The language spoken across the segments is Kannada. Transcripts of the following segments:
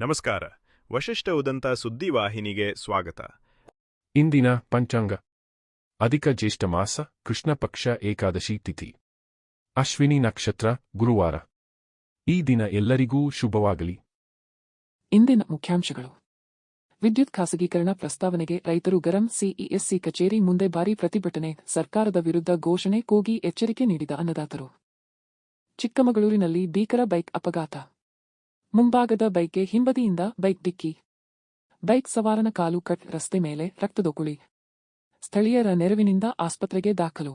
ನಮಸ್ಕಾರ. ವಶಿಷ್ಠ ಉದಂತ ಸುದ್ದಿವಾಹಿನಿಗೆ ಸ್ವಾಗತ. ಇಂದಿನ ಪಂಚಾಂಗ. ಅಧಿಕ ಜ್ಯೇಷ್ಠ ಮಾಸ, ಕೃಷ್ಣ ಪಕ್ಷ, ಏಕಾದಶಿ ತಿಥಿ, ಅಶ್ವಿನಿ ನಕ್ಷತ್ರ, ಗುರುವಾರ. ಈ ದಿನ ಎಲ್ಲರಿಗೂ ಶುಭವಾಗಲಿ. ಇಂದಿನ ಮುಖ್ಯಾಂಶಗಳು. ವಿದ್ಯುತ್ ಖಾಸಗೀಕರಣ ಪ್ರಸ್ತಾವನೆಗೆ ರೈತರು ಗರಂ. ಸಿಇಎಸ್ಸಿ ಕಚೇರಿ ಮುಂದೆ ಭಾರೀ ಪ್ರತಿಭಟನೆ. ಸರ್ಕಾರದ ವಿರುದ್ಧ ಘೋಷಣೆ ಕೂಗಿ ಎಚ್ಚರಿಕೆ ನೀಡಿದ ಅನ್ನದಾತರು. ಚಿಕ್ಕಮಗಳೂರಿನಲ್ಲಿ ಭೀಕರ ಬೈಕ್ ಅಪಘಾತ. ಮುಂಭಾಗದ ಬೈಕ್ಗೆ ಹಿಂಬದಿಯಿಂದ ಬೈಕ್ ಡಿಕ್ಕಿ. ಬೈಕ್ ಸವಾರನ ಕಾಲು ಕಟ್. ರಸ್ತೆ ಮೇಲೆ ರಕ್ತದೊಕುಳಿ. ಸ್ಥಳೀಯರ ನೆರವಿನಿಂದ ಆಸ್ಪತ್ರೆಗೆ ದಾಖಲು.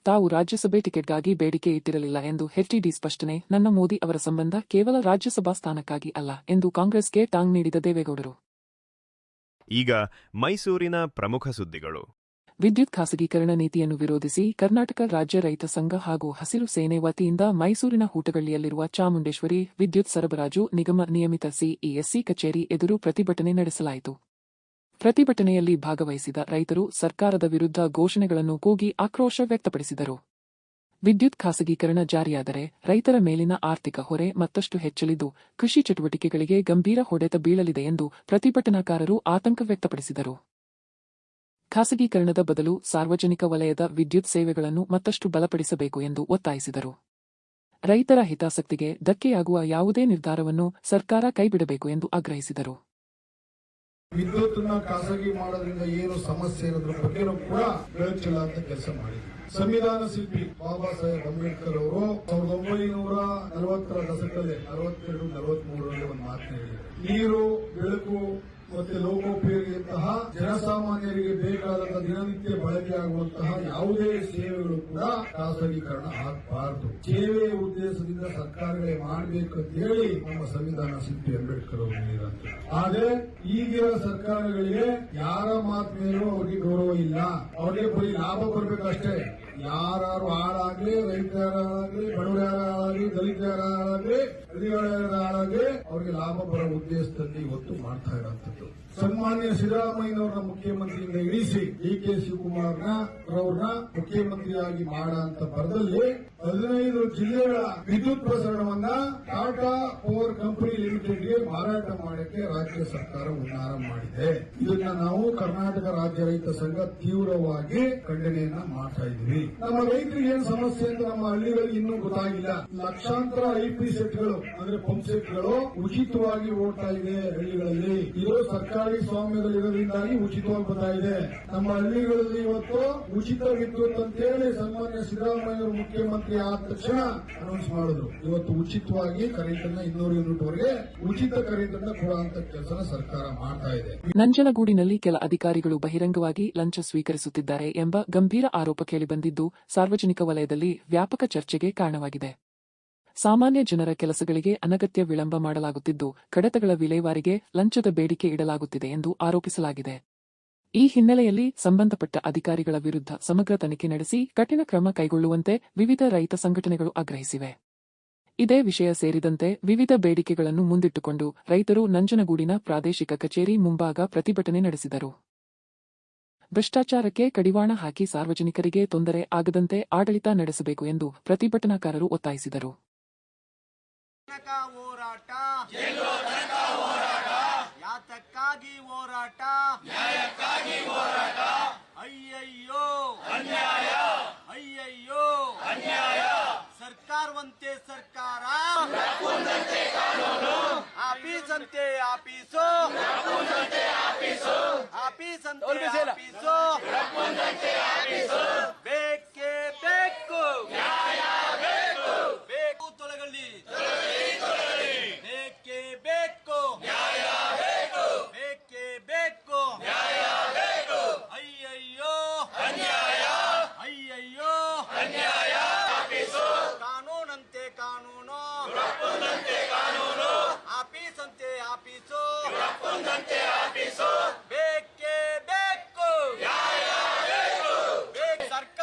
ತಾವು ರಾಜ್ಯಸಭೆ ಟಿಕೆಟ್ಗಾಗಿ ಬೇಡಿಕೆ ಇಟ್ಟಿರಲಿಲ್ಲ ಎಂದು ಎಚ್ಡಿಡಿ ಸ್ಪಷ್ಟನೆ. ನನ್ನ ಮೋದಿ ಅವರ ಸಂಬಂಧ ಕೇವಲ ರಾಜ್ಯಸಭಾ ಸ್ಥಾನಕ್ಕಾಗಿ ಅಲ್ಲ ಎಂದು ಕಾಂಗ್ರೆಸ್ಗೆ ಟಾಂಗ್ ನೀಡಿದ ದೇವೇಗೌಡರು. ಈಗ ಮೈಸೂರಿನ ಪ್ರಮುಖ ಸುದ್ದಿಗಳು. ವಿದ್ಯುತ್ ಖಾಸಗೀಕರಣ ನೀತಿಯನ್ನು ವಿರೋಧಿಸಿ ಕರ್ನಾಟಕ ರಾಜ್ಯ ರೈತ ಸಂಘ ಹಾಗೂ ಹಸಿರು ಸೇನೆ ವತಿಯಿಂದ ಮೈಸೂರಿನ ಹೂಟಗಳ್ಳಿಯಲ್ಲಿರುವ ಚಾಮುಂಡೇಶ್ವರಿ ವಿದ್ಯುತ್ ಸರಬರಾಜು ನಿಗಮ ನಿಯಮಿತ ಸಿಇಎಸ್ಸಿ ಕಚೇರಿ ಎದುರು ಪ್ರತಿಭಟನೆ ನಡೆಸಲಾಯಿತು. ಪ್ರತಿಭಟನೆಯಲ್ಲಿ ಭಾಗವಹಿಸಿದ ರೈತರು ಸರ್ಕಾರದ ವಿರುದ್ಧ ಘೋಷಣೆಗಳನ್ನು ಕೂಗಿ ಆಕ್ರೋಶ ವ್ಯಕ್ತಪಡಿಸಿದರು. ವಿದ್ಯುತ್ ಖಾಸಗೀಕರಣ ಜಾರಿಯಾದರೆ ರೈತರ ಮೇಲಿನ ಆರ್ಥಿಕ ಹೊರೆ ಮತ್ತಷ್ಟು ಹೆಚ್ಚಲಿದ್ದು ಕೃಷಿ ಚಟುವಟಿಕೆಗಳಿಗೆ ಗಂಭೀರ ಹೊಡೆತ ಬೀಳಲಿದೆ ಎಂದು ಪ್ರತಿಭಟನಾಕಾರರು ಆತಂಕ ವ್ಯಕ್ತಪಡಿಸಿದರು. ಖಾಸಗೀಕರಣದ ಬದಲು ಸಾರ್ವಜನಿಕ ವಲಯದ ವಿದ್ಯುತ್ ಸೇವೆಗಳನ್ನು ಮತ್ತಷ್ಟು ಬಲಪಡಿಸಬೇಕು ಎಂದು ಒತ್ತಾಯಿಸಿದರು. ರೈತರ ಹಿತಾಸಕ್ತಿಗೆ ಧಕ್ಕೆಯಾಗುವ ಯಾವುದೇ ನಿರ್ಧಾರವನ್ನು ಸರ್ಕಾರ ಕೈಬಿಡಬೇಕು ಎಂದು ಆಗ್ರಹಿಸಿದರು. ವಿದ್ಯುತ್ನ ಖಾಸಗಿ ಮಾಡೋದ್ರಿಂದ ಏನು ಸಮಸ್ಯೆ ಇರೋದ್ರ ಬಗ್ಗೆನೂ ಕೂಡ ಬೆಳಕಿಲ್ಲ ಅಂತ ಕೆಲಸ ಮಾಡಿದ್ರು. ಸಂವಿಧಾನ ಶಿಲ್ಪಿ ಬಾಬಾ ಸಾಹೇಬ್ ಅಂಬೇಡ್ಕರ್ ಅವರು 1940ರ ದಶಕದಲ್ಲಿ 42-43ರಲ್ಲಿ ಒಂದು ಮಾತನ್ನ ಹೇಳಿದರು. ನೀರು, ಬೆಳಕು ಮತ್ತೆ ಲೋಕೋಪಯೋಗಿಯಂತಹ ಜನಸಾಮಾನ್ಯರಿಗೆ ಬೇಕಾದಂತಹ ದಿನನಿತ್ಯ ಬಳಕೆಯಾಗುವಂತಹ ಯಾವುದೇ ಸೇವೆಗಳು ಕೂಡ ಖಾಸಗೀಕರಣ ಆಗಬಾರದು. ಸೇವೆಯ ಉದ್ದೇಶದಿಂದ ಸರ್ಕಾರಗಳೇ ಮಾಡಬೇಕು ಅಂತ ಹೇಳಿ ನಮ್ಮ ಸಂವಿಧಾನ ಶಿಲ್ಪಿ ಅಂಬೇಡ್ಕರ್ ಅವರು ಹೇಳಿದಂತೆ. ಆದರೆ ಈಗಿನ ಸರ್ಕಾರಗಳಿಗೆ ಯಾರ ಮಾತು ಮೇಲೂ ಅವ್ರಿಗೆ ಗೌರವ ಇಲ್ಲ. ಅವ್ರಿಗೆ ಬರೀ ಲಾಭ ಬರ್ಬೇಕಷ್ಟೇ. ಯಾರು ಹಾಳಾಗ್ಲಿ, ರೈತ ಯಾರಾಗ್ಲಿ, ಬಡವರು ಯಾರಾಗ್ಲಿ, ದಲಿತ ಯಾರಾಗ್ಲಿ, ಹಳ್ಳಿಗಳ ಯಾರಾಗ್ಲಿ, ಅವ್ರಿಗೆ ಲಾಭ ಬರೋ ಉದ್ದೇಶದಲ್ಲಿ ಇವತ್ತು ಮಾಡ್ತಾ ಇರೋಂಥದ್ದು. ಸನ್ಮಾನ್ಯ ಸಿದ್ದರಾಮಯ್ಯನವರನ್ನ ಮುಖ್ಯಮಂತ್ರಿಯಿಂದ ಇಳಿಸಿ ಡಿಕೆ ಶಿವಕುಮಾರ್ನ ಮುಖ್ಯಮಂತ್ರಿಯಾಗಿ ಮಾಡಂತ ಬರದಲ್ಲಿ 15 ಜಿಲ್ಲೆಗಳ ವಿದ್ಯುತ್ ಪ್ರಸರಣವನ್ನ ಟಾಟಾ ಪವರ್ ಕಂಪನಿ ಲಿಮಿಟೆಡ್ಗೆ ಮಾರಾಟ ಮಾಡಕ್ಕೆ ರಾಜ್ಯ ಸರ್ಕಾರ ಹುನ್ನಾರ ಮಾಡಿದೆ. ಇದನ್ನ ನಾವು ಕರ್ನಾಟಕ ರಾಜ್ಯ ರೈತ ಸಂಘ ತೀವ್ರವಾಗಿ ಖಂಡನೆಯನ್ನ ಮಾಡ್ತಾ ಇದ್ವಿ. ನಮ್ಮ ರೈತರಿಗೆ ಏನ್ ಸಮಸ್ಯೆ ಅಂತ ನಮ್ಮ ಹಳ್ಳಿಗಳಿಗೆ ಇನ್ನೂ ಗೊತ್ತಾಗಿಲ್ಲ. ಲಕ್ಷಾಂತರ ಐಪಿ ಸೆಟ್ಗಳು ಅಂದ್ರೆ ಪಂಪ್ ಸೆಟ್ಗಳು ಉಚಿತವಾಗಿ ಓಡ್ತಾ ಇದೆ ಹಳ್ಳಿಗಳಲ್ಲಿ. ಇದು ಸರ್ಕಾರಿ ಸ್ವಾಮ್ಯದಲ್ಲಿರೋದ್ರಿಂದಾಗಿ ಉಚಿತವಾಗಿ ಬರ್ತಾ ಇದೆ. ನಮ್ಮ ಹಳ್ಳಿಗಳಲ್ಲಿ ಇವತ್ತು ಉಚಿತ ವಿದ್ಯುತ್ ಅಂತೇಳಿ ಸನ್ಮಾನ್ಯ ಸಿದ್ದರಾಮಯ್ಯ ಮುಖ್ಯಮಂತ್ರಿ ಆದ ತಕ್ಷಣ ಅನೌನ್ಸ್ ಮಾಡಿದ್ರು. ಇವತ್ತು ಉಚಿತವಾಗಿ ಕರೆಂಟ್ ಅನ್ನ 200 ಯೂನಿಟ್ ವರೆಗೆ ಉಚಿತ ಕರೆಂಟ್ ಅನ್ನ ಕೊಡುವಂತ ಕೆಲಸನ ಸರ್ಕಾರ ಮಾಡ್ತಾ ಇದೆ. ನಂಜನಗೂಡಿನಲ್ಲಿ ಕೆಲ ಅಧಿಕಾರಿಗಳು ಬಹಿರಂಗವಾಗಿ ಲಂಚ ಸ್ವೀಕರಿಸುತ್ತಿದ್ದಾರೆ ಎಂಬ ಗಂಭೀರ ಆರೋಪ ಕೇಳಿಬಂದಿದ್ದು ಸಾರ್ವಜನಿಕ ವಲಯದಲ್ಲಿ ವ್ಯಾಪಕ ಚರ್ಚೆಗೆ ಕಾರಣವಾಗಿದೆ. ಸಾಮಾನ್ಯ ಜನರ ಕೆಲಸಗಳಿಗೆ ಅನಗತ್ಯ ವಿಳಂಬ ಮಾಡಲಾಗುತ್ತಿದ್ದು ಕಡತಗಳ ವಿಲೇವಾರಿಗೆ ಲಂಚದ ಬೇಡಿಕೆ ಇಡಲಾಗುತ್ತಿದೆ ಎಂದು ಆರೋಪಿಸಲಾಗಿದೆ. ಈ ಹಿನ್ನೆಲೆಯಲ್ಲಿ ಸಂಬಂಧಪಟ್ಟ ಅಧಿಕಾರಿಗಳ ವಿರುದ್ಧ ಸಮಗ್ರ ತನಿಖೆ ನಡೆಸಿ ಕಠಿಣ ಕ್ರಮ ಕೈಗೊಳ್ಳುವಂತೆ ವಿವಿಧ ರೈತ ಸಂಘಟನೆಗಳು ಆಗ್ರಹಿಸಿವೆ. ಇದೇ ವಿಷಯ ಸೇರಿದಂತೆ ವಿವಿಧ ಬೇಡಿಕೆಗಳನ್ನು ಮುಂದಿಟ್ಟುಕೊಂಡು ರೈತರು ನಂಜನಗೂಡಿನ ಪ್ರಾದೇಶಿಕ ಕಚೇರಿ ಮುಂಭಾಗ ಪ್ರತಿಭಟನೆ ನಡೆಸಿದರು. ಭ್ರಷ್ಟಾಚಾರಕ್ಕೆ ಕಡಿವಾಣ ಹಾಕಿ ಸಾರ್ವಜನಿಕರಿಗೆ ತೊಂದರೆ ಆಗದಂತೆ ಆಡಳಿತ ನಡೆಸಬೇಕು ಎಂದು ಪ್ರತಿಭಟನಾಕಾರರು ಒತ್ತಾಯಿಸಿದರು. ಹೋರಾಟ, ಯಾತಕ್ಕಾಗಿ ಹೋರಾಟ, ಅಯ್ಯಯ್ಯೋ ಅನ್ಯಾಯ, ಅಯ್ಯಯ್ಯೋ ಅನ್ಯಾಯ, ಸರ್ಕಾರವಂತೆ ಸರ್ಕಾರ, ಆಫೀಸಂತೆ ಆಫೀಸು, ಆಫೀಸಂತೆ ಆಫೀಸು, ಬೇಕೇ ಬೇಕು, ಬೇಕು ತೊಲಗಲಿ, ಬೇಕೇ ಬೇಕು, ಬೇಕೇ ಬೇಕು, ಅಯ್ಯಯ್ಯೋ ಅನ್ಯಾಯ, ಅಯ್ಯಯ್ಯೋ ಅನ್ಯಾಯ, ಕಾನೂನಂತೆ ಕಾನೂನು, ಆಫೀಸಂತೆ ಆಫೀಸು, ಬೇಕೇ ಬೇಕು, ಬೇಕು ಸರ್ಕಾರ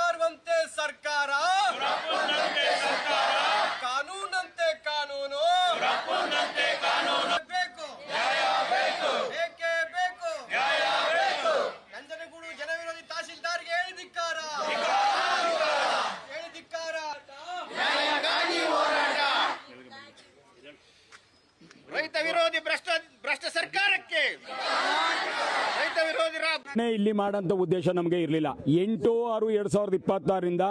ಇಲ್ಲಿ ಮಾಡೋಂಥ ಉದ್ದೇಶ ನಮಗೆ ಇರಲಿಲ್ಲ. 8/6/2026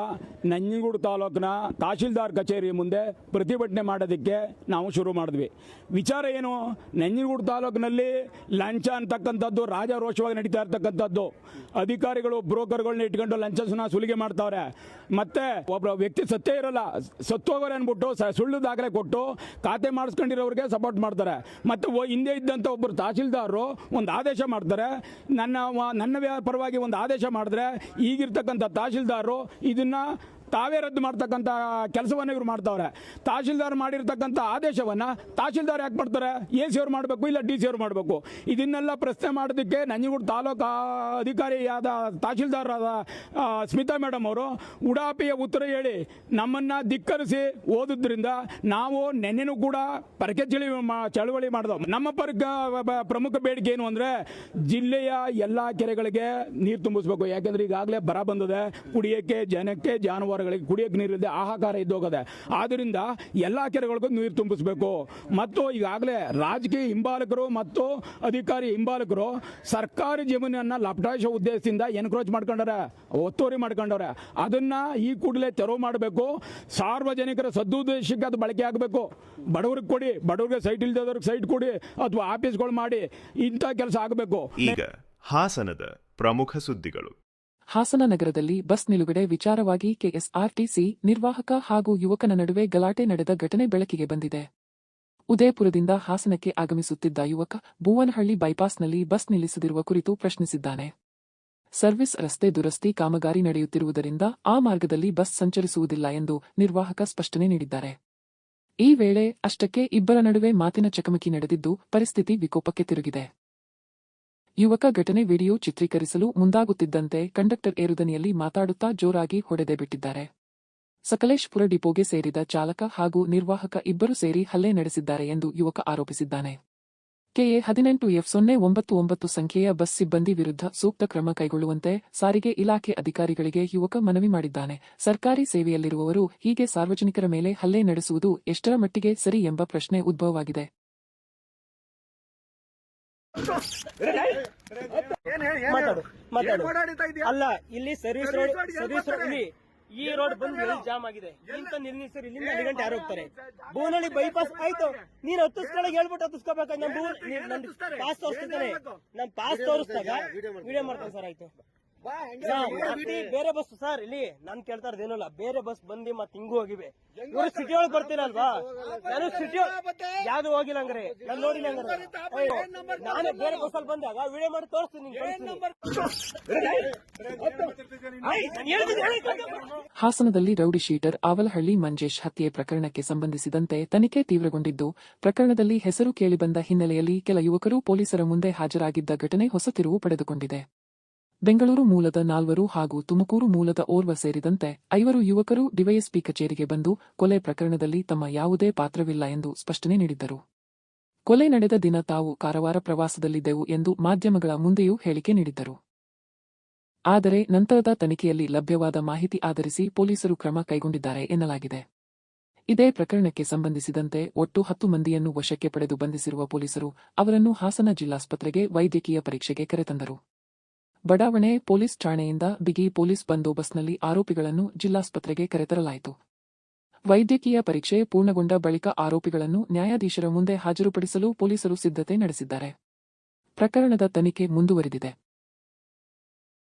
ನಂಜನಗೂಡು ತಾಲೂಕಿನ ತಹಶೀಲ್ದಾರ್ ಕಚೇರಿ ಮುಂದೆ ಪ್ರತಿಭಟನೆ ಮಾಡೋದಕ್ಕೆ ನಾವು ಶುರು ಮಾಡಿದ್ವಿ. ವಿಚಾರ ಏನು, ನಂಜನಗೂಡು ತಾಲೂಕಿನಲ್ಲಿ ಲಂಚ ಅಂತಕ್ಕಂಥದ್ದು ರಾಜಾರೋಷವಾಗಿ ನಡೀತಾ ಇರ್ತಕ್ಕಂಥದ್ದು. ಅಧಿಕಾರಿಗಳು ಬ್ರೋಕರ್ಗಳನ್ನ ಇಟ್ಕೊಂಡು ಲಂಚನ ಸುಲಿಗೆ ಮಾಡ್ತಾವ್ರೆ. ಮತ್ತೆ ಒಬ್ಬ ವ್ಯಕ್ತಿ ಸತ್ತೇ ಇರಲ್ಲ, ಸತ್ತೋಗೋರೆ ಅಂದ್ಬಿಟ್ಟು ಸುಳ್ಳು ದಾಖಲೆ ಕೊಟ್ಟು ಖಾತೆ ಮಾಡಿಸ್ಕೊಂಡಿರೋರಿಗೆ ಸಪೋರ್ಟ್ ಮಾಡ್ತಾರೆ. ಮತ್ತೆ ಹಿಂದೆ ಇದ್ದಂಥ ಒಬ್ಬರು ತಹಶೀಲ್ದಾರರು ಒಂದು ಆದೇಶ ಮಾಡ್ತಾರೆ, ನನ್ನ ಪರವಾಗಿ ಒಂದು ಆದೇಶ ಮಾಡಿದ್ರೆ ಈಗಿರ್ತಕ್ಕಂಥ ತಹಶೀಲ್ದಾರರು ಇದನ್ನ ತಾವೇ ರದ್ದು ಮಾಡ್ತಕ್ಕಂಥ ಕೆಲಸವನ್ನು ಇವರು ಮಾಡ್ತಾವ್ರೆ. ತಹಶೀಲ್ದಾರ್ ಮಾಡಿರ್ತಕ್ಕಂಥ ಆದೇಶವನ್ನು ತಹಶೀಲ್ದಾರ್ ಯಾಕೆ ಮಾಡ್ತಾರೆ? AC ಅವ್ರು ಮಾಡಬೇಕು, ಇಲ್ಲ DC ಅವ್ರು ಮಾಡಬೇಕು. ಇದನ್ನೆಲ್ಲ ಪ್ರಶ್ನೆ ಮಾಡೋದಕ್ಕೆ ನಂಜನಗೂಡು ತಾಲೂಕು ಅಧಿಕಾರಿಯಾದ ತಹಶೀಲ್ದಾರ್ ಸ್ಮಿತಾ ಮೇಡಮ್ ಅವರು ಉಡಾಪಿಯ ಉತ್ತರ ಹೇಳಿ ನಮ್ಮನ್ನು ಧಿಕ್ಕರಿಸಿ ಓದಿದ್ರಿಂದ ನಾವು ನೆನ್ನೆನೂ ಕೂಡ ಪರಕೆ ಚಳವಳಿ ಮಾಡಿದವು. ನಮ್ಮ ಪ್ರಮುಖ ಬೇಡಿಕೆ ಏನು ಅಂದರೆ ಜಿಲ್ಲೆಯ ಎಲ್ಲ ಕೆರೆಗಳಿಗೆ ನೀರು ತುಂಬಿಸ್ಬೇಕು. ಯಾಕೆಂದ್ರೆ ಈಗಾಗಲೇ ಬರ ಬಂದಿದೆ, ಕುಡಿಯೋಕ್ಕೆ ಜನಕ್ಕೆ ಜಾನುವಾರು ಕುಡಿಯಕ್ಕೆ ನೀರಿಲ್ಲದೆ ಹಾಹಾಕಾರ ಇದ್ದೋಗದೆ. ಆದ್ದರಿಂದ ಎಲ್ಲಾ ಕೆರೆಗಳಿಗೂ ನೀರು ತುಂಬಿಸಬೇಕು. ಮತ್ತು ಈಗಾಗಲೇ ರಾಜಕೀಯ ಹಿಂಬಾಲಕರು ಮತ್ತು ಅಧಿಕಾರಿ ಹಿಂಬಾಲಕರು ಸರ್ಕಾರಿ ಜಮೀನನ್ನ ಲಪಟಾಯಿಸುವ ಉದ್ದೇಶದಿಂದ ಎನ್ಕ್ರೋಚ್ ಮಾಡ್ಕೊಂಡಾರೆ, ಒತ್ತುವರಿ ಮಾಡ್ಕೊಂಡವ್ರೆ. ಅದನ್ನ ಈ ಕೂಡಲೇ ತೆರವು ಮಾಡಬೇಕು. ಸಾರ್ವಜನಿಕರ ಸದುದ್ದೇಶಕ್ಕೆ ಅದು ಬಳಕೆ ಆಗಬೇಕು. ಬಡವರಿಗೆ ಕೊಡಿ, ಬಡವರಿಗೆ ಸೈಟ್ ಇಲ್ದವ್ರಿಗೆ ಸೈಟ್ ಕೊಡಿ, ಅಥವಾ ಆಫೀಸ್ಗಳು ಮಾಡಿ, ಇಂಥ ಕೆಲಸ ಆಗಬೇಕು. ಈಗ ಹಾಸನದ ಪ್ರಮುಖ ಸುದ್ದಿಗಳು. ಹಾಸನ ನಗರದಲ್ಲಿ ಬಸ್ ನಿಲುಗಡೆ ವಿಚಾರವಾಗಿ ಕೆಎಸ್ಆರ್ಟಿಸಿ ನಿರ್ವಾಹಕ ಹಾಗೂ ಯುವಕನ ನಡುವೆ ಗಲಾಟೆ ನಡೆದ ಘಟನೆ ಬೆಳಕಿಗೆ ಬಂದಿದೆ. ಉದಯಪುರದಿಂದ ಹಾಸನಕ್ಕೆ ಆಗಮಿಸುತ್ತಿದ್ದ ಯುವಕ ಭುವನಹಳ್ಳಿ ಬೈಪಾಸ್ನಲ್ಲಿ ಬಸ್ ನಿಲ್ಲಿಸದಿರುವ ಕುರಿತು ಪ್ರಶ್ನಿಸಿದ್ದಾನೆ. ಸರ್ವಿಸ್ ರಸ್ತೆ ದುರಸ್ತಿ ಕಾಮಗಾರಿ ನಡೆಯುತ್ತಿರುವುದರಿಂದ ಆ ಮಾರ್ಗದಲ್ಲಿ ಬಸ್ ಸಂಚರಿಸುವುದಿಲ್ಲ ಎಂದು ನಿರ್ವಾಹಕ ಸ್ಪಷ್ಟನೆ ನೀಡಿದ್ದಾರೆ. ಈ ವೇಳೆ ಅಷ್ಟಕ್ಕೆ ಇಬ್ಬರ ನಡುವೆ ಮಾತಿನ ಚಕಮಕಿ ನಡೆದಿದ್ದು ಪರಿಸ್ಥಿತಿ ವಿಕೋಪಕ್ಕೆ ತಿರುಗಿದೆ. ಯುವಕ ಘಟನೆ ವಿಡಿಯೋ ಚಿತ್ರೀಕರಿಸಲು ಮುಂದಾಗುತ್ತಿದ್ದಂತೆ ಕಂಡಕ್ಟರ್ ಏರುದನಿಯಲ್ಲಿ ಮಾತಾಡುತ್ತಾ ಜೋರಾಗಿ ಹೊಡೆದೇ ಬಿಟ್ಟಿದ್ದಾರೆ. ಸಕಲೇಶಪುರ ಡಿಪೋಗೆ ಸೇರಿದ ಚಾಲಕ ಹಾಗೂ ನಿರ್ವಾಹಕ ಇಬ್ಬರು ಸೇರಿ ಹಲ್ಲೆ ನಡೆಸಿದ್ದಾರೆ ಎಂದು ಯುವಕ ಆರೋಪಿಸಿದ್ದಾನೆ. ಕೆಎ 18F099 ಸಂಖ್ಯೆಯ ಬಸ್ ಸಿಬ್ಬಂದಿ ವಿರುದ್ಧ ಸೂಕ್ತ ಕ್ರಮ ಕೈಗೊಳ್ಳುವಂತೆ ಸಾರಿಗೆ ಇಲಾಖೆ ಅಧಿಕಾರಿಗಳಿಗೆ ಯುವಕ ಮನವಿ ಮಾಡಿದ್ದಾನೆ. ಸರ್ಕಾರಿ ಸೇವೆಯಲ್ಲಿರುವವರು ಹೀಗೆ ಸಾರ್ವಜನಿಕರ ಮೇಲೆ ಹಲ್ಲೆ ನಡೆಸುವುದು ಎಷ್ಟರ ಮಟ್ಟಿಗೆ ಸರಿ ಎಂಬ ಪ್ರಶ್ನೆ ಉದ್ಭವವಾಗಿದೆ. ಅಲ್ಲ, ಇಲ್ಲಿ ಸರ್ವಿಸ್ ರೋಡ್ ಇಲ್ಲಿ ಈ ರೋಡ್ ಬಂದು ಜಾಮ್ ಆಗಿದೆ. ಇಂತ ನಿಲ್ಲಿಸರು ಇಲ್ಲಿಂದ 2 ಗಂಟೆ ಯಾರು ಹೋಗ್ತಾರೆ? ಭುವನಹಳ್ಳಿ ಬೈಪಾಸ್ ಆಯ್ತು, ನೀನ್ ಹತ್ತಿಸ್ಕೊಳಗೆ ಹೇಳ್ಬಿಟ್ಟು ಹತ್ತಿಸ್ಕೋಬೇಕು. ನಮ್ ಪಾಸ್ ತೋರಿಸ್ತಿದ್ದಾನೆ, ನಮ್ ಪಾಸ್ ತೋರಿಸಿದಾಗ ವಿಡಿಯೋ ಮಾಡ್ತಾನೆ ಸರ್. ಆಯ್ತು, ಬೇರೆ ಬಸ್ ಸರ್, ಇಲ್ಲಿ ನಾನ್ ಕೇಳ್ತಾ ಇರೋದೇನಲ್ಲ, ಬೇರೆ ಬಸ್ ಬಂದು ಮತ್ತೆ ಹಿಂಗೂ ಹೋಗಿವೆ. ಇವರು ಸಿಟಿ ಒಳಗೆ ಬರ್ತೀನಲ್ವಾ, ನಾನು ಸಿಟಿ ಯಾವ್ದು ಹೋಗಿಲ್ಲ ಹಂಗ್ರೆ, ನಾನು ನೋಡಿಲ್ಲ ಹಂಗಾರೆ. ನಾನೇ ಬೇರೆ ಬಸ್ ಅಲ್ಲಿ ಬಂದಾಗ ವಿಡಿಯೋ ಮಾಡಿ ತೋರಿಸ್ತೀನಿ. ಹಾಸನದಲ್ಲಿ ರೌಡಿ ಶೀಟರ್ ಆವಲಹಳ್ಳಿ ಮಂಜೇಶ್ ಹತ್ಯೆ ಪ್ರಕರಣಕ್ಕೆ ಸಂಬಂಧಿಸಿದಂತೆ ತನಿಖೆ ತೀವ್ರಗೊಂಡಿದ್ದು, ಪ್ರಕರಣದಲ್ಲಿ ಹೆಸರು ಕೇಳಿಬಂದ ಹಿನ್ನೆಲೆಯಲ್ಲಿ ಕೆಲ ಯುವಕರು ಪೊಲೀಸರ ಮುಂದೆ ಹಾಜರಾಗಿದ್ದ ಘಟನೆ ಹೊಸ ತಿರುವು ಪಡೆದುಕೊಂಡಿದೆ. ಬೆಂಗಳೂರು ಮೂಲದ 4 ಹಾಗೂ ತುಮಕೂರು ಮೂಲದ ಓರ್ವ ಸೇರಿದಂತೆ 5 ಯುವಕರು ಡಿವೈಎಸ್ಪಿ ಕಚೇರಿಗೆ ಬಂದು ಕೊಲೆ ಪ್ರಕರಣದಲ್ಲಿ ತಮ್ಮ ಯಾವುದೇ ಪಾತ್ರವಿಲ್ಲ ಎಂದು ಸ್ಪಷ್ಟನೆ ನೀಡಿದ್ದರು. ಕೊಲೆ ನಡೆದ ದಿನ ತಾವು ಕಾರವಾರ ಪ್ರವಾಸದಲ್ಲಿದ್ದೆವು ಎಂದು ಮಾಧ್ಯಮಗಳ ಮುಂದೆಯೂ ಹೇಳಿಕೆ ನೀಡಿದ್ದರು. ಆದರೆ ನಂತರದ ತನಿಖೆಯಲ್ಲಿ ಲಭ್ಯವಾದ ಮಾಹಿತಿ ಆಧರಿಸಿ ಪೊಲೀಸರು ಕ್ರಮ ಕೈಗೊಂಡಿದ್ದಾರೆ ಎನ್ನಲಾಗಿದೆ. ಇದೇ ಪ್ರಕರಣಕ್ಕೆ ಸಂಬಂಧಿಸಿದಂತೆ ಒಟ್ಟು 10 ಮಂದಿಯನ್ನು ವಶಕ್ಕೆ ಪಡೆದು ಬಂಧಿಸಿರುವ ಪೊಲೀಸರು ಅವರನ್ನು ಹಾಸನ ಜಿಲ್ಲಾಸ್ಪತ್ರೆಗೆ ವೈದ್ಯಕೀಯ ಪರೀಕ್ಷೆಗೆ ಕರೆತಂದರು. ಬಡಾವಣೆ ಪೊಲೀಸ್ ಠಾಣೆಯಿಂದ ಬಿಗಿ ಪೊಲೀಸ್ ಬಂದೋಬಸ್ತ್ನಲ್ಲಿ ಆರೋಪಿಗಳನ್ನು ಜಿಲ್ಲಾಸ್ಪತ್ರೆಗೆ ಕರೆತರಲಾಯಿತು. ವೈದ್ಯಕೀಯ ಪರೀಕ್ಷೆ ಪೂರ್ಣಗೊಂಡ ಬಳಿಕ ಆರೋಪಿಗಳನ್ನು ನ್ಯಾಯಾಧೀಶರ ಮುಂದೆ ಹಾಜರುಪಡಿಸಲು ಪೊಲೀಸರು ಸಿದ್ಧತೆ ನಡೆಸಿದ್ದಾರೆ. ಪ್ರಕರಣದ ತನಿಖೆ ಮುಂದುವರೆದಿದೆ.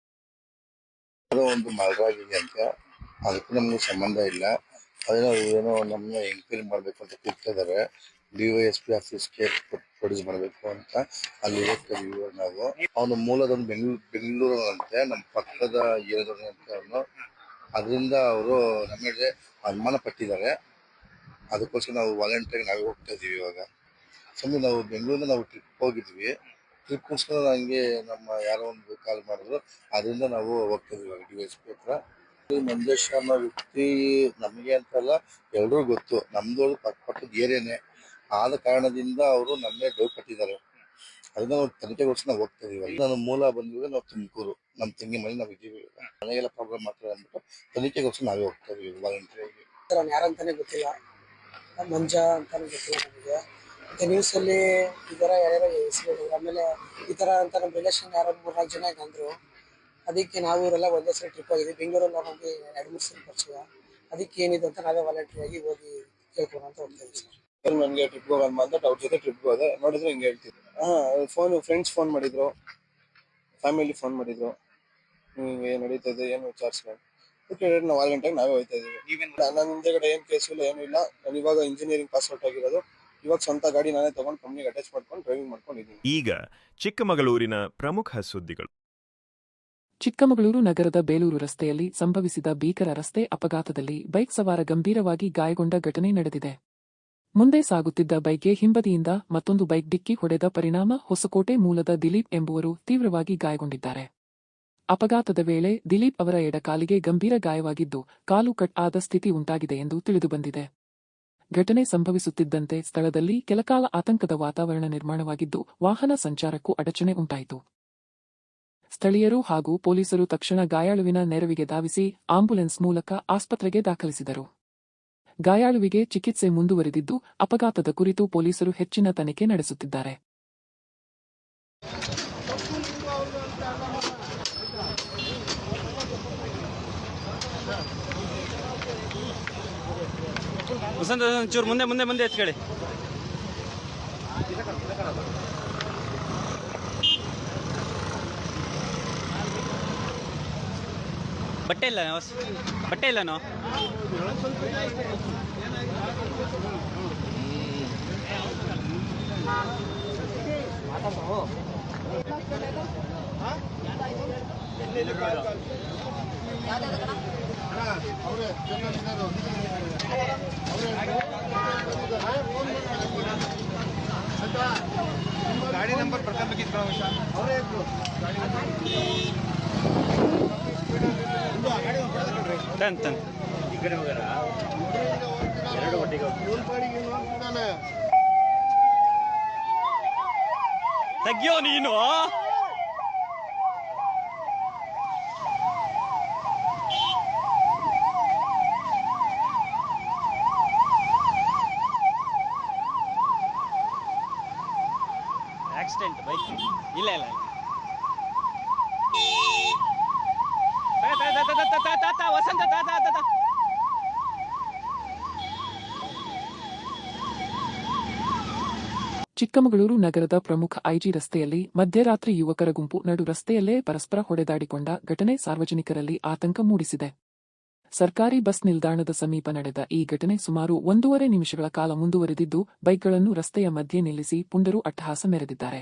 ಒಂದು ಮಲರಾಗಿದೆ ಅಂತ, ಅದಕ್ಕೂ ನಮ್ಗೆ ಸಂಬಂಧ ಇಲ್ಲ. ಏನೋ ನಮ್ಮನ್ನ ಎಂಕ್ವೈರಿ ಮಾಡ್ಬೇಕು ಅಂತ ಕೂಗ್ತಿದ್ದಾರೆ. ಡಿವೈಎಸ್ಪಿ ಆಫೀಸ್ಗೆ ಪ್ರೊಡ್ಯೂಸ್ ಮಾಡಬೇಕು ಅಂತ ಅಲ್ಲಿ ಹೋಗ್ತೀವಿ ನಾವು. ಅವನು ಮೂಲದೊಂದು ಬೆಂಗಳೂರು ಅಂತೆ, ನಮ್ಮ ಪಕ್ಕದ ಏರಿಯಾದವನು ಅಂತ ಅವನು. ಅದರಿಂದ ಅವರು ನಮ್ಮ ಮೇಲೆ ಅನುಮಾನ ಪಟ್ಟಿದ್ದಾರೆ. ಅದಕ್ಕೋಸ್ಕರ ನಾವು ವಾಲಂಟಿಯರ್ ನಾವೇ ಹೋಗ್ತಾ ಇದೀವಿ. ಇವಾಗ ಸಮಯ ನಾವು ಬೆಂಗಳೂರಿಂದ ನಾವು ಟ್ರಿಪ್ ಹೋಗಿದ್ವಿ. ಟ್ರಿಪ್ಗೋಸ್ಕರ ನನಗೆ ನಮ್ಮ ಯಾರೋ ಒಂದು ಕಾಲ್ ಮಾಡಿದ್ರು, ಅದರಿಂದ ನಾವು ಹೋಗ್ತಾ ಇದೀವಿ ಇವಾಗ ಡಿವೈಎಸ್ಪಿ ಹತ್ರ. ಮಂಜೇಶ್ ಅನ್ನೋ ವ್ಯಕ್ತಿ ನಮಗೆ ಅಂತಲ್ಲ, ಎಲ್ರಿಗೂ ಗೊತ್ತು. ನಮ್ದು ಪಕ್ಕದ ಏರಿಯಾನೇ ಆದ ಕಾರಣದಿಂದ ಅವರು ನಮ್ಮೇ ಡೌಟ್ ಪಟ್ಟಿದ್ದಾರೆ. ಅದನ್ನ ನಾವು ತನಿಖೆಗೋಸ್ಕರ ನಾವು ಹೋಗ್ತಾ ಇದೀವಿ. ನಾನು ಮೂಲ ಬಂದಿವಾಗ ನಾವು ತುಮಕೂರು, ನಮ್ಮ ತಂಗಿ ಮನೆ ನಾವು ಇದ್ದೀವಿ. ಮನೆಗೆಲ್ಲ ಪ್ರಾಬ್ಲಮ್ ಮಾಡ್ತಾರೆ ಅಂದ್ಬಿಟ್ಟು ತನಿಖೆಗೋಸ್ಕರ ನಾವೇ ಹೋಗ್ತಾ ಇದೀವಿ ವಾಲಂಟಿಯರ್ ಆಗಿ. ಯಾರಂತಾನೆ ಗೊತ್ತಿಲ್ಲ, ಮಂಜ ಅಂತಾನೆ ಗೊತ್ತಿಲ್ಲ ನಮಗೆ. ಮತ್ತು ನ್ಯೂಸಲ್ಲಿ ಈ ಥರ ಯಾರ್ಯಾರೋ ಹೆಸರು ಹೇಳಿದ್ರು. ಆಮೇಲೆ ಈ ಥರ ಅಂತ ನಮ್ಮ ರಿಲೇಷನ್ ಯಾರೋ 3-4 ಜನ ಅಂದರು. ಅದಕ್ಕೆ ನಾವು ಇವರೆಲ್ಲ ಒಂದೇ ಸರಿ ಟ್ರಿಪ್ ಹೋಗಿದ್ವಿ. ಬೆಂಗಳೂರಲ್ಲಿ ಹೋಗಿ 2-3 ಸರಿ ಪರಿಚಯ. ಅದಕ್ಕೆ ಏನಿದೆ ಅಂತ ನಾವೇ ವಾಲಂಟ್ರಿಯಾಗಿ ಹೋಗಿ ಕೇಳ್ಕೊಳ್ಳೋಣ ಅಂತ ಹೋಗ್ತಾ ಇದ್ದೀವಿ ಸರ್. ನನಗೆ ಟ್ರಿಪ್ ಹೋಗೋಣ ಅಂತ ಅವ್ರ ಜೊತೆ ಟ್ರಿಪ್ಗೆ ಹೋದೆ. ನೋಡಿದ್ರೆ ಹಿಂಗೆ ಹೇಳ್ತಿದ್ರು. ಫ್ರೆಂಡ್ಸ್ ಫೋನ್ ಮಾಡಿದ್ರು, ಫ್ಯಾಮಿಲಿ ಫೋನ್ ಮಾಡಿದ್ರು, ಏನು ನಡೀತದೆ ಏನು ವಿಚಾರಿಸ್ಕೊಂಡು ಅದಕ್ಕೆ ನಾವು ವಾಲಂಟಿಯಾಗಿ ನಾವೇ ಹೋಗ್ತಾ ಇದ್ದೀವಿ. ನನ್ನ ಹಿಂದೆಗಡೆ ಏನು ಕೇಸು ಇಲ್ಲ, ಏನೂ ಇಲ್ಲ. ನಾನು ಇವಾಗ ಇಂಜಿನಿಯರಿಂಗ್ ಪಾಸ್ ಔಟ್ ಆಗಿರೋದು. ಇವಾಗ ಸ್ವಂತ ಗಾಡಿ ನಾನೇ ತಗೊಂಡು ಕಂಪ್ನಿಗೆ ಅಟ್ಯಾಚ್ ಮಾಡ್ಕೊಂಡು ಡ್ರೈವಿಂಗ್ ಮಾಡ್ಕೊಂಡಿದ್ದೀನಿ. ಈಗ ಚಿಕ್ಕಮಗಳೂರಿನ ಪ್ರಮುಖ ಸುದ್ದಿಗಳು. ಚಿಕ್ಕಮಗಳೂರು ನಗರದ ಬೇಲೂರು ರಸ್ತೆಯಲ್ಲಿ ಸಂಭವಿಸಿದ ಭೀಕರ ರಸ್ತೆ ಅಪಘಾತದಲ್ಲಿ ಬೈಕ್ ಸವಾರ ಗಂಭೀರವಾಗಿ ಗಾಯಗೊಂಡ ಘಟನೆ ನಡೆದಿದೆ. ಮುಂದೆ ಸಾಗುತ್ತಿದ್ದ ಬೈಕ್ಗೆ ಹಿಂಬದಿಯಿಂದ ಮತ್ತೊಂದು ಬೈಕ್ ಡಿಕ್ಕಿ ಹೊಡೆದ ಪರಿಣಾಮ ಹೊಸಕೋಟೆ ಮೂಲದ ದಿಲೀಪ್ ಎಂಬುವರು ತೀವ್ರವಾಗಿ ಗಾಯಗೊಂಡಿದ್ದಾರೆ. ಅಪಘಾತದ ವೇಳೆ ದಿಲೀಪ್ ಅವರ ಎಡಕಾಲಿಗೆ ಗಂಭೀರ ಗಾಯವಾಗಿದ್ದು, ಕಾಲು ಕಟ್ ಆದ ಸ್ಥಿತಿ ಉಂಟಾಗಿದೆ ಎಂದು ತಿಳಿದುಬಂದಿದೆ. ಘಟನೆ ಸಂಭವಿಸುತ್ತಿದ್ದಂತೆ ಸ್ಥಳದಲ್ಲಿ ಕೆಲಕಾಲ ಆತಂಕದ ವಾತಾವರಣ ನಿರ್ಮಾಣವಾಗಿದ್ದು, ವಾಹನ ಸಂಚಾರಕ್ಕೂ ಅಡಚಣೆ ಉಂಟಾಯಿತು. ಸ್ಥಳೀಯರು ಹಾಗೂ ಪೊಲೀಸರು ತಕ್ಷಣ ಗಾಯಾಳುವಿನ ನೆರವಿಗೆ ಧಾವಿಸಿ ಆಂಬ್ಯುಲೆನ್ಸ್ ಮೂಲಕ ಆಸ್ಪತ್ರೆಗೆ ದಾಖಲಿಸಿದರು. ಗಾಯಾಳುವಿಗೆ ಚಿಕಿತ್ಸೆ ಮುಂದುವರಿದಿದ್ದು, ಅಪಘಾತದ ಕುರಿತು ಪೊಲೀಸರು ಹೆಚ್ಚಿನ ತನಿಖೆ ನಡೆಸುತ್ತಿದ್ದಾರೆ. ಒಂಚೂರು ಮುಂದೆ ಮುಂದೆ ಮುಂದೆ ಎತ್ಕೊಳ್ಳಿ. ಬಟ್ಟೆ ಇಲ್ಲನೋ ಗಾಡಿ ನಂಬರ್ ಬರ್ಕೊಂಬೇಕಿತ್ತು. ಈ ಕಡೆ ಹೋಗ್ಯಾರ ಎರಡು ಒಟ್ಟಿಗೆ ತೆಗ್ಯೋ ನೀನು. ಆಕ್ಸಿಡೆಂಟ್ ಬೈಕ್ ಇಲ್ಲ ಇಲ್ಲ ವಸಂತ ಚಿಕ್ಕಮಗಳೂರು ನಗರದ ಪ್ರಮುಖ ಐಜಿ ರಸ್ತೆಯಲ್ಲಿ ಮಧ್ಯರಾತ್ರಿ ಯುವಕರ ಗುಂಪು ನಡು ರಸ್ತೆಯಲ್ಲೇ ಪರಸ್ಪರ ಹೊಡೆದಾಡಿಕೊಂಡ ಘಟನೆ ಸಾರ್ವಜನಿಕರಲ್ಲಿ ಆತಂಕ ಮೂಡಿಸಿದೆ. ಸರ್ಕಾರಿ ಬಸ್ ನಿಲ್ದಾಣದ ಸಮೀಪ ನಡೆದ ಈ ಘಟನೆ ಸುಮಾರು 1.5 ನಿಮಿಷಗಳ ಕಾಲ ಮುಂದುವರೆದಿದ್ದು, ಬೈಕ್ಗಳನ್ನು ರಸ್ತೆಯ ಮಧ್ಯೆ ನಿಲ್ಲಿಸಿ ಪುಂಡರು ಅಟ್ಟಹಾಸ ಮೆರೆದಿದ್ದಾರೆ.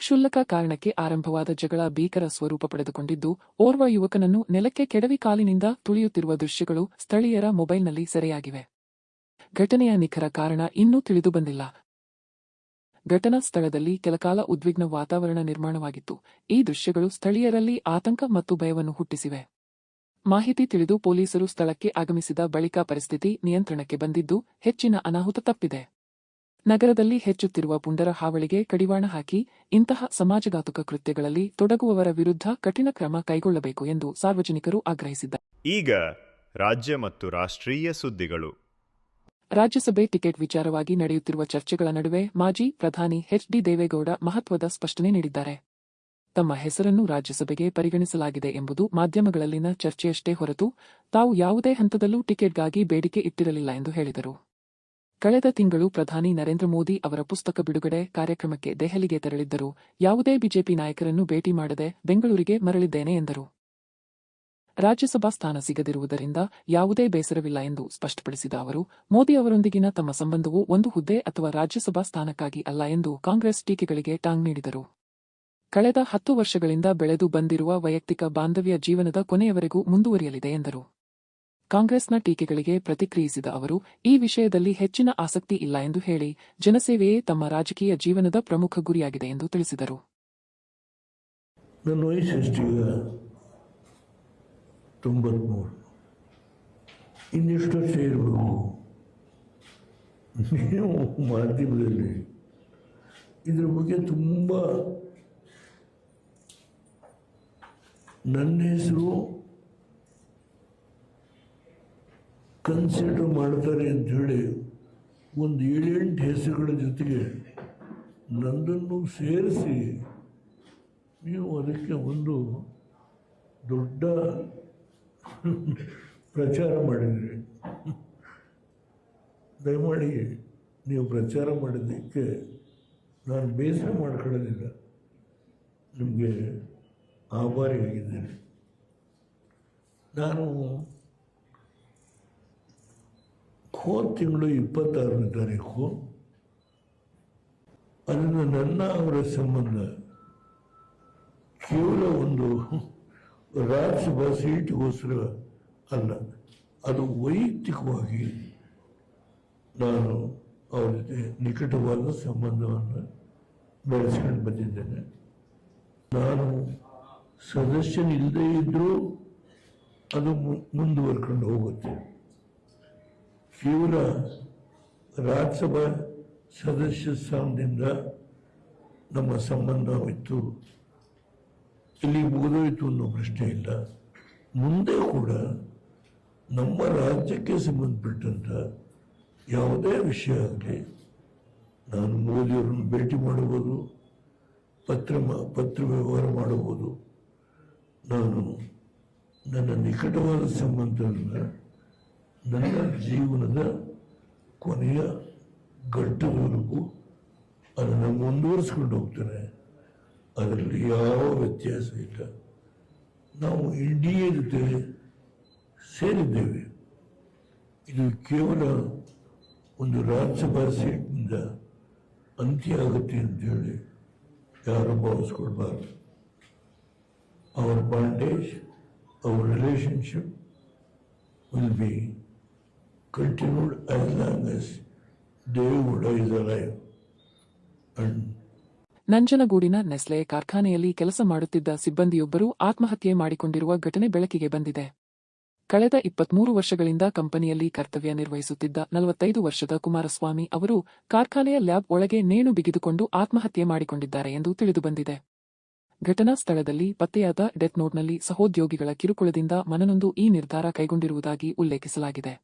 ಕ್ಷುಲ್ಲಕ ಕಾರಣಕ್ಕೆ ಆರಂಭವಾದ ಜಗಳ ಭೀಕರ ಸ್ವರೂಪ ಪಡೆದುಕೊಂಡಿದ್ದು, ಓರ್ವ ಯುವಕನನ್ನು ನೆಲಕ್ಕೆ ಕೆಡವಿ ಕಾಲಿನಿಂದ ತುಳಿಯುತ್ತಿರುವ ದೃಶ್ಯಗಳು ಸ್ಥಳೀಯರ ಮೊಬೈಲ್ನಲ್ಲಿ ಸೆರೆಯಾಗಿವೆ. ಘಟನೆಯ ನಿಖರ ಕಾರಣ ಇನ್ನೂ ತಿಳಿದುಬಂದಿಲ್ಲ. ಘಟನಾ ಸ್ಥಳದಲ್ಲಿ ಕೆಲಕಾಲ ಉದ್ವಿಗ್ನ ವಾತಾವರಣ ನಿರ್ಮಾಣವಾಗಿತ್ತು. ಈ ದೃಶ್ಯಗಳು ಸ್ಥಳೀಯರಲ್ಲಿ ಆತಂಕ ಮತ್ತು ಭಯವನ್ನು ಹುಟ್ಟಿಸಿವೆ. ಮಾಹಿತಿ ತಿಳಿದು ಪೊಲೀಸರು ಸ್ಥಳಕ್ಕೆ ಆಗಮಿಸಿದ ಬಳಿಕ ಪರಿಸ್ಥಿತಿ ನಿಯಂತ್ರಣಕ್ಕೆ ಬಂದಿದ್ದು, ಹೆಚ್ಚಿನ ಅನಾಹುತ ತಪ್ಪಿದೆ. ನಗರದಲ್ಲಿ ಹೆಚ್ಚುತ್ತಿರುವ ಪುಂಡರ ಹಾವಳಿಗೆ ಕಡಿವಾಣ ಹಾಕಿ ಇಂತಹ ಸಮಾಜಘಾತುಕ ಕೃತ್ಯಗಳಲ್ಲಿ ತೊಡಗುವವರ ವಿರುದ್ಧ ಕಠಿಣ ಕ್ರಮ ಕೈಗೊಳ್ಳಬೇಕು ಎಂದು ಸಾರ್ವಜನಿಕರು ಆಗ್ರಹಿಸಿದ್ದಾರೆ. ಈಗ ರಾಜ್ಯ ಮತ್ತು ರಾಷ್ಟ್ರೀಯ ಸುದ್ದಿಗಳು. ರಾಜ್ಯಸಭೆ ಟಿಕೆಟ್ ವಿಚಾರವಾಗಿ ನಡೆಯುತ್ತಿರುವ ಚರ್ಚೆಗಳ ನಡುವೆ ಮಾಜಿ ಪ್ರಧಾನಿ ಎಚ್.ಡಿ. ದೇವೇಗೌಡ ಮಹತ್ವದ ಸ್ಪಷ್ಟನೆ ನೀಡಿದ್ದಾರೆ. ತಮ್ಮ ಹೆಸರನ್ನು ರಾಜ್ಯಸಭೆಗೆ ಪರಿಗಣಿಸಲಾಗಿದೆ ಎಂಬುದು ಮಾಧ್ಯಮಗಳಲ್ಲಿನ ಚರ್ಚೆಯಷ್ಟೇ ಹೊರತು ತಾವು ಯಾವುದೇ ಹಂತದಲ್ಲೂ ಟಿಕೆಟ್ಗಾಗಿ ಬೇಡಿಕೆ ಇಟ್ಟಿರಲಿಲ್ಲ ಎಂದು ಹೇಳಿದರು. ಕಳೆದ ತಿಂಗಳು ಪ್ರಧಾನಿ ನರೇಂದ್ರ ಮೋದಿ ಅವರ ಪುಸ್ತಕ ಬಿಡುಗಡೆ ಕಾರ್ಯಕ್ರಮಕ್ಕೆ ದೆಹಲಿಗೆ ತೆರಳಿದ್ದರು. ಯಾವುದೇ ಬಿಜೆಪಿ ನಾಯಕರನ್ನು ಭೇಟಿ ಮಾಡದೆ ಬೆಂಗಳೂರಿಗೆ ಮರಳಿದ್ದೇನೆ ಎಂದರು. ರಾಜ್ಯಸಭಾ ಸ್ಥಾನ ಸಿಗದಿರುವುದರಿಂದ ಯಾವುದೇ ಬೇಸರವಿಲ್ಲ ಎಂದು ಸ್ಪಷ್ಟಪಡಿಸಿದ ಅವರು, ಮೋದಿ ಅವರೊಂದಿಗಿನ ತಮ್ಮ ಸಂಬಂಧವು ಒಂದು ಹುದ್ದೆ ಅಥವಾ ರಾಜ್ಯಸಭಾ ಸ್ಥಾನಕ್ಕಾಗಿ ಅಲ್ಲ ಎಂದು ಕಾಂಗ್ರೆಸ್ ಟೀಕೆಗಳಿಗೆ ಟಾಂಗ್ ನೀಡಿದರು. ಕಳೆದ 10 ವರ್ಷಗಳಿಂದ ಬೆಳೆದು ಬಂದಿರುವ ವೈಯಕ್ತಿಕ ಬಾಂಧವ್ಯ ಜೀವನದ ಕೊನೆಯವರೆಗೂ ಮುಂದುವರಿಯಲಿದೆ ಎಂದರು. ಕಾಂಗ್ರೆಸ್ನ ಟೀಕೆಗಳಿಗೆ ಪ್ರತಿಕ್ರಿಯಿಸಿದ ಅವರು, ಈ ವಿಷಯದಲ್ಲಿ ಹೆಚ್ಚಿನ ಆಸಕ್ತಿ ಇಲ್ಲ ಎಂದು ಹೇಳಿ, ಜನಸೇವೆಯೇ ತಮ್ಮ ರಾಜಕೀಯ ಜೀವನದ ಪ್ರಮುಖ ಗುರಿಯಾಗಿದೆ ಎಂದು ತಿಳಿಸಿದರು. ನನ್ನ ವಯಸ್ಸೆಷ್ಟೀಗ 93. ಇನ್ನೆಷ್ಟು ವರ್ಷ ಇರಬೇಕು? ನೀವು ಮಾಧ್ಯಮದಲ್ಲಿ ಇದ್ರ ಬಗ್ಗೆ ತುಂಬ ನನ್ನ ಹೆಸರು ಕನ್ಸಿಡರ್ ಮಾಡ್ತಾರೆ ಅಂಥೇಳಿ ಒಂದು 7-8 ಹೆಸರುಗಳ ಜೊತೆಗೆ ನನ್ನನ್ನು ಸೇರಿಸಿ ನೀವು ಅದಕ್ಕೆ ಒಂದು ದೊಡ್ಡ ಪ್ರಚಾರ ಮಾಡಿದ್ರಿ. ದಯಮಾಡಿ ನೀವು ಪ್ರಚಾರ ಮಾಡಿದ್ದಕ್ಕೆ ನಾನು ಬೇಸರ ಮಾಡ್ಕೊಳ್ಳೋದಿಲ್ಲ, ನಿಮಗೆ ಆಭಾರಿಯಾಗಿದ್ದೇನೆ. ನಾನು ಹೋದ ತಿಂಗಳು 26ನೇ ತಾರೀಕು ಅದನ್ನು ನನ್ನ ಅವರ ಸಂಬಂಧ ಕೇವಲ ಒಂದು ರಾಜ್ಯಸಭಾ ಸೀಟಿಗೋಸ್ಕರ ಅಲ್ಲ, ಅದು ವೈಯಕ್ತಿಕವಾಗಿ ನಾನು ಅವ್ರ ಜೊತೆ ನಿಕಟವಾದ ಸಂಬಂಧವನ್ನು ಬೆಳೆಸ್ಕೊಂಡು ಬಂದಿದ್ದೇನೆ. ನಾನು ಸದಸ್ಯನಿಲ್ಲದೇ ಇದ್ದರೂ ಅದು ಮುಂದುವರ್ಕೊಂಡು ಹೋಗುತ್ತೆ. ಕೇವಲ ರಾಜ್ಯಸಭಾ ಸದಸ್ಯ ಸ್ಥಾನದಿಂದ ನಮ್ಮ ಸಂಬಂಧ ಇತ್ತು, ಇಲ್ಲಿ ಮುಗಿದೋಯ್ತು ಅನ್ನೋ ಪ್ರಶ್ನೆ ಇಲ್ಲ. ಮುಂದೆ ಕೂಡ ನಮ್ಮ ರಾಜ್ಯಕ್ಕೆ ಸಂಬಂಧಪಟ್ಟಂಥ ಯಾವುದೇ ವಿಷಯ ಆಗಲಿ ನಾನು ಮೋದಿಯವರನ್ನು ಭೇಟಿ ಮಾಡಬಹುದು, ಪತ್ರ ವ್ಯವಹಾರ ಮಾಡಬಹುದು. ನಾನು ನನ್ನ ನಿಕಟವಾದ ಸಂಬಂಧವನ್ನು ನನ್ನ ಜೀವನದ ಕೊನೆಯ ಘಟ್ಟದವರೆಗೂ ಅದನ್ನು ಮುಂದುವರಿಸ್ಕೊಂಡು ಹೋಗ್ತೇನೆ. ಅದರಲ್ಲಿ ಯಾವ ವ್ಯತ್ಯಾಸ ಇಲ್ಲ. ನಾವು ಇಂಡಿಯಾ ಜೊತೆ ಸೇರಿದ್ದೇವೆ. ಇದು ಕೇವಲ ಒಂದು ರಾಜ್ಯಸಭಾ ಸೀಟ್ನಿಂದ ಅಂತ್ಯ ಆಗುತ್ತೆ ಅಂತೇಳಿ ಯಾರು ಭಾವಿಸ್ಕೊಳ್ಬಾರ್ದು. Hour bondage, hour relationship will be continued as long as Devuda is alive. And ನಂಜನಗೂಡಿನ ನೆಸ್ಲೆ ಕಾರ್ಖಾನೆಯಲ್ಲಿ ಕೆಲಸ ಮಾಡುತ್ತಿದ್ದ ಸಿಬ್ಬಂದಿಯೊಬ್ಬರು ಆತ್ಮಹತ್ಯೆ ಮಾಡಿಕೊಂಡಿರುವ ಘಟನೆ ಬೆಳಕಿಗೆ ಬಂದಿದೆ. ಕಳೆದ 23 ವರ್ಷಗಳಿಂದ ಕಂಪನಿಯಲ್ಲಿ ಕರ್ತವ್ಯ ನಿರ್ವಹಿಸುತ್ತಿದ್ದ 45 ವರ್ಷದ ಕುಮಾರಸ್ವಾಮಿ ಅವರು ಕಾರ್ಖಾನೆಯ ಲ್ಯಾಬ್ ಒಳಗೆ ನೇಣು ಬಿಗಿದುಕೊಂಡು ಆತ್ಮಹತ್ಯೆ ಮಾಡಿಕೊಂಡಿದ್ದಾರೆ ಎಂದು ತಿಳಿದುಬಂದಿದೆ. ಘಟನಾ ಸ್ಥಳದಲ್ಲಿ ಪತ್ತೆಯಾದ ಡೆತ್ ನೋಟ್ನಲ್ಲಿ ಸಹೋದ್ಯೋಗಿಗಳ ಕಿರುಕುಳದಿಂದ ಮನನೊಂದು ಈ ನಿರ್ಧಾರ ಕೈಗೊಂಡಿರುವುದಾಗಿ ಉಲ್ಲೇಖಿಸಲಾಗಿದೆ.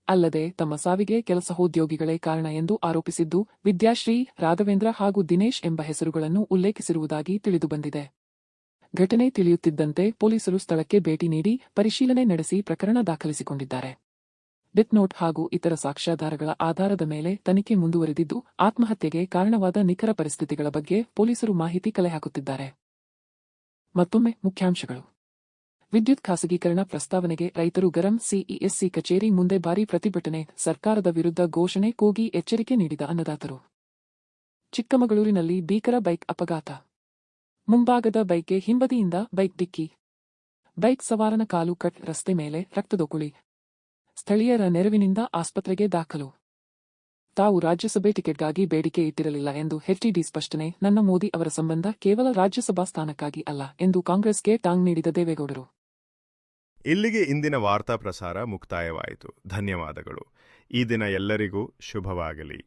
ಅಲ್ಲದೆ ತಮ್ಮ ಸಾವಿಗೆ ಕೆಲ ಸಹೋದ್ಯೋಗಿಗಳೇ ಕಾರಣ ಎಂದು ಆರೋಪಿಸಿದ್ದು, ವಿದ್ಯಾಶ್ರೀ, ರಾಘವೇಂದ್ರ ಹಾಗೂ ದಿನೇಶ್ ಎಂಬ ಹೆಸರುಗಳನ್ನು ಉಲ್ಲೇಖಿಸಿರುವುದಾಗಿ ತಿಳಿದುಬಂದಿದೆ. ಘಟನೆ ತಿಳಿಯುತ್ತಿದ್ದಂತೆ ಪೊಲೀಸರು ಸ್ಥಳಕ್ಕೆ ಭೇಟಿ ನೀಡಿ ಪರಿಶೀಲನೆ ನಡೆಸಿ ಪ್ರಕರಣ ದಾಖಲಿಸಿಕೊಂಡಿದ್ದಾರೆ. ಡೆತ್ ನೋಟ್ ಹಾಗೂ ಇತರ ಸಾಕ್ಷ್ಯಾಧಾರಗಳ ಆಧಾರದ ಮೇಲೆ ತನಿಖೆ ಮುಂದುವರೆದಿದ್ದು, ಆತ್ಮಹತ್ಯೆಗೆ ಕಾರಣವಾದ ನಿಖರ ಪರಿಸ್ಥಿತಿಗಳ ಬಗ್ಗೆ ಪೊಲೀಸರು ಮಾಹಿತಿ ಕಲೆ ಹಾಕುತ್ತಿದ್ದಾರೆ. ಮತ್ತೊಮ್ಮೆ ಮುಖ್ಯಾಂಶಗಳು. ವಿದ್ಯುತ್ ಖಾಸಗೀಕರಣ ಪ್ರಸ್ತಾವನೆಗೆ ರೈತರು ಗರಂ. ಸಿಇಎಸ್ಸಿ ಕಚೇರಿ ಮುಂದೆ ಭಾರೀ ಪ್ರತಿಭಟನೆ, ಸರ್ಕಾರದ ವಿರುದ್ಧ ಘೋಷಣೆ ಕೂಗಿ ಎಚ್ಚರಿಕೆ ನೀಡಿದ ಅನ್ನದಾತರು. ಚಿಕ್ಕಮಗಳೂರಿನಲ್ಲಿ ಭೀಕರ ಬೈಕ್ ಅಪಘಾತ, ಮುಂಭಾಗದ ಬೈಕ್ಗೆ ಹಿಂಬದಿಯಿಂದ ಬೈಕ್ ಡಿಕ್ಕಿ, ಬೈಕ್ ಸವಾರನ ಕಾಲು ಕಟ್, ರಸ್ತೆ ಮೇಲೆ ರಕ್ತದೊಕುಳಿ, ಸ್ಥಳೀಯರ ನೆರವಿನಿಂದ ಆಸ್ಪತ್ರೆಗೆ ದಾಖಲು. ತಾವು ರಾಜ್ಯಸಭೆ ಟಿಕೆಟ್ಗಾಗಿ ಬೇಡಿಕೆ ಇಟ್ಟಿರಲಿಲ್ಲ ಎಂದು ಎಚ್ಡಿಡಿ ಸ್ಪಷ್ಟನೆ. ನನ್ನ ಮೋದಿ ಅವರ ಸಂಬಂಧ ಕೇವಲ ರಾಜ್ಯಸಭಾ ಸ್ಥಾನಕ್ಕಾಗಿ ಅಲ್ಲ ಎಂದು ಕಾಂಗ್ರೆಸ್ಗೆ ಟಾಂಗ್ ನೀಡಿದ ದೇವೇಗೌಡರು. ಇಲ್ಲಿಗೆ ಇಂದಿನ ವಾರ್ತಾ ಪ್ರಸಾರ ಮುಕ್ತಾಯವಾಯಿತು. ಧನ್ಯವಾದಗಳು. ಈ ದಿನ ಎಲ್ಲರಿಗೂ ಶುಭವಾಗಲಿ.